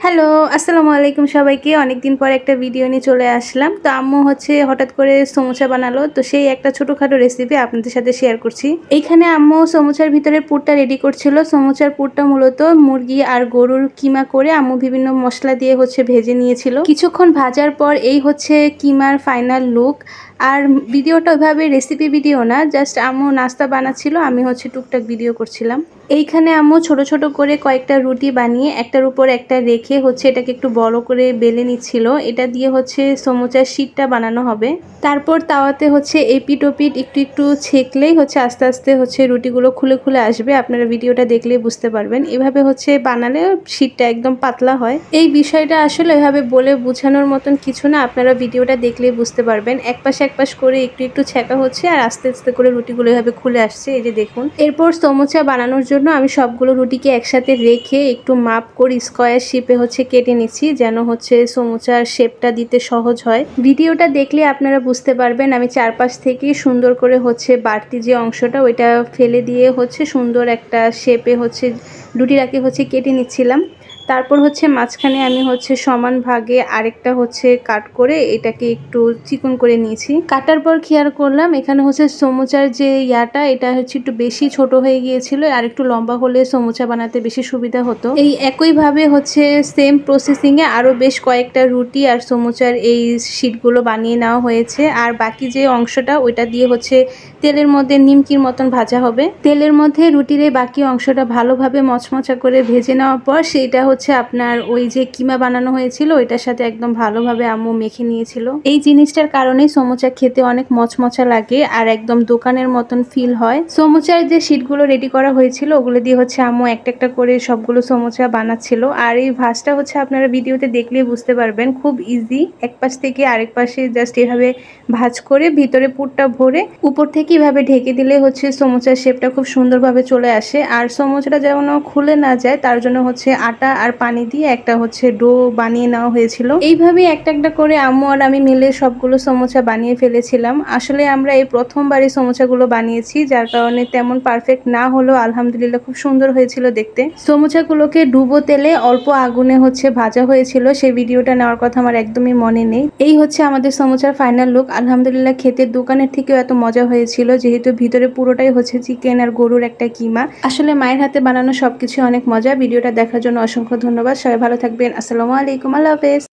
Hello, আসসালামু আলাইকুম সবাইকে। অনেকদিন পর একটা ভিডিও নিয়ে চলে আসলাম। তো আম্মু হঠাৎ করে সমোসা বানালো। তো সেই একটা ছোটখাটো রেসিপি আপনাদের সাথে শেয়ার করছি। এইখানে আম্মু সমোসার ভিতরে পুরটা রেডি করছিল। সমোসার পুরটা মূলত মুরগি আর গরুর কিমা করে আম্মু বিভিন্ন মশলা দিয়ে ভেজে নিয়েছিল। কিছুক্ষণ ভাজার পর এই কিমার ফাইনাল লুক। আর ভিডিওটা ওইভাবে রেসিপি ভিডিও না, জাস্ট আম্মু নাস্তা বানাচ্ছিল, আমি টুকটাক ভিডিও করছিলাম। এইখানে আম্মু ছোট ছোট করে কয়েকটা রুটি বানিয়ে একটার উপর একটা রেখে এটাকে একটু বড় করে বেলে নিচ্ছিল। এটা দিয়ে সমোসার শীটটা বানানো হবে। তারপর তাওয়াতে এপিট ওপিট একটু একটু ছেঁকলেই আস্তে আস্তে রুটিগুলো খুলে খুলে আসবে। আপনারা ভিডিওটা দেখলেই বুঝতে পারবেন। এভাবে বানালে শীটটা একদম পাতলা হয়। এই বিষয়টা আসলে এভাবে বলে বোঝানোর মতন কিছু না, আপনারা ভিডিওটা দেখলেই বুঝতে পারবেন। এক পাশ করে একটু একটু ছেঁকা হচ্ছে আর আস্তে আস্তে করে রুটিগুলো এভাবে খুলে আসছে, এই যে দেখুন। এরপর সমোসা বানানোর জন্য আমি সবগুলো রুটিকে একসাথে রেখে একটু মাপ করে স্কোয়ার শেপে কেটে নিচ্ছি, যেন সমোসার শেপটা দিতে সহজ হয়। ভিডিওটা দেখলে আপনারা বুঝতে পারবেন। আমি চারপাশ থেকে সুন্দর করে বাড়তি যে অংশটা ওইটা ফেলে দিয়ে সুন্দর একটা শেপে রুটিটাকে কেটে নিচ্ছিলাম। তারপর মাঝখানে আমি সমান ভাগে আরেকটা কাট করে এটাকে একটু চিকন করে নিয়েছি। কাটার পর খেয়াল করলাম এখানে সমোসার যে ইয়াটা এটা একটু বেশি ছোট হয়ে গিয়েছিল, আর একটু লম্বা হলে সমোসা বানাতে বেশি সুবিধা হতো। এই একইভাবে সেম প্রসেসিং এ আরো বেশ কয়েকটা রুটি আর সমোসার এই শীটগুলো বানিয়ে নেওয়া হয়েছে। আর বাকি যে অংশটা ওইটা দিয়ে তেলের মধ্যে নিমকির মতন ভাজা হবে। তেলের মধ্যে রুটির এই বাকি অংশটা ভালোভাবে মচমচা করে ভেজে নেওয়ার পর সেটা আপনার ওই যে কিমা বানানো হয়েছিল ওইটার সাথে একদম ভালোভাবে আম্মু মেখে নিয়েছিল। এই জিনিসটার কারণেই সমোসা খেতে অনেক মচমচা লাগে আর একদম দোকানের মতন ফিল হয়। সমোসার যে শীটগুলো রেডি করা হয়েছিল ওগুলো দিয়ে আম্মু একটা একটা করে সবগুলো সমোসা বানাচ্ছিল। আর এই ভাজটা আপনারা ভিডিওতে দেখলে বুঝতে পারবেন, খুব ইজি। এক পাশ থেকে আরেক পাশে জাস্ট এভাবে ভাজ করে ভিতরে পুরটা ভরে উপর থেকে এভাবে ঢেকে দিলে সমোসার শেপটা খুব সুন্দরভাবে চলে আসে। আর সমোসাটা যেন খুলে না যায় তার জন্য আটা আর পানি দিয়ে একটা ডো বানিয়ে নেওয়া হয়েছিল। এইভাবে একটা একটা করে আম্মু আর আমি মিলে সবগুলো সমোসা বানিয়ে ফেলেছিলাম। আসলে আমরা এই প্রথমবারই সমোসাগুলো বানিয়েছি, যার কারণে তেমন পারফেক্ট না হলেও আলহামদুলিল্লাহ খুব সুন্দর হয়েছিল দেখতে। সমোসাগুলোকে ডুবো তেলে অল্প আগুনে ভাজা হয়েছিল, সেই ভিডিওটা নেওয়ার কথা আমার একদমই মনে নেই। এই আমাদের সমোসার ফাইনাল লুক। আলহামদুলিল্লাহ খেতে দোকানের থেকেও এত মজা হয়েছিল, যেহেতু ভিতরে পুরোটাই চিকেন আর গরুর একটা কিমা। আসলে মায়ের হাতে বানানো সবকিছু অনেক মজা। ভিডিওটা দেখার জন্য অসংখ্য ধন্যবাদ। সবাই ভালো থাকবেন। আসসালামু আলাইকুম, আল্লাহ হাফেজ।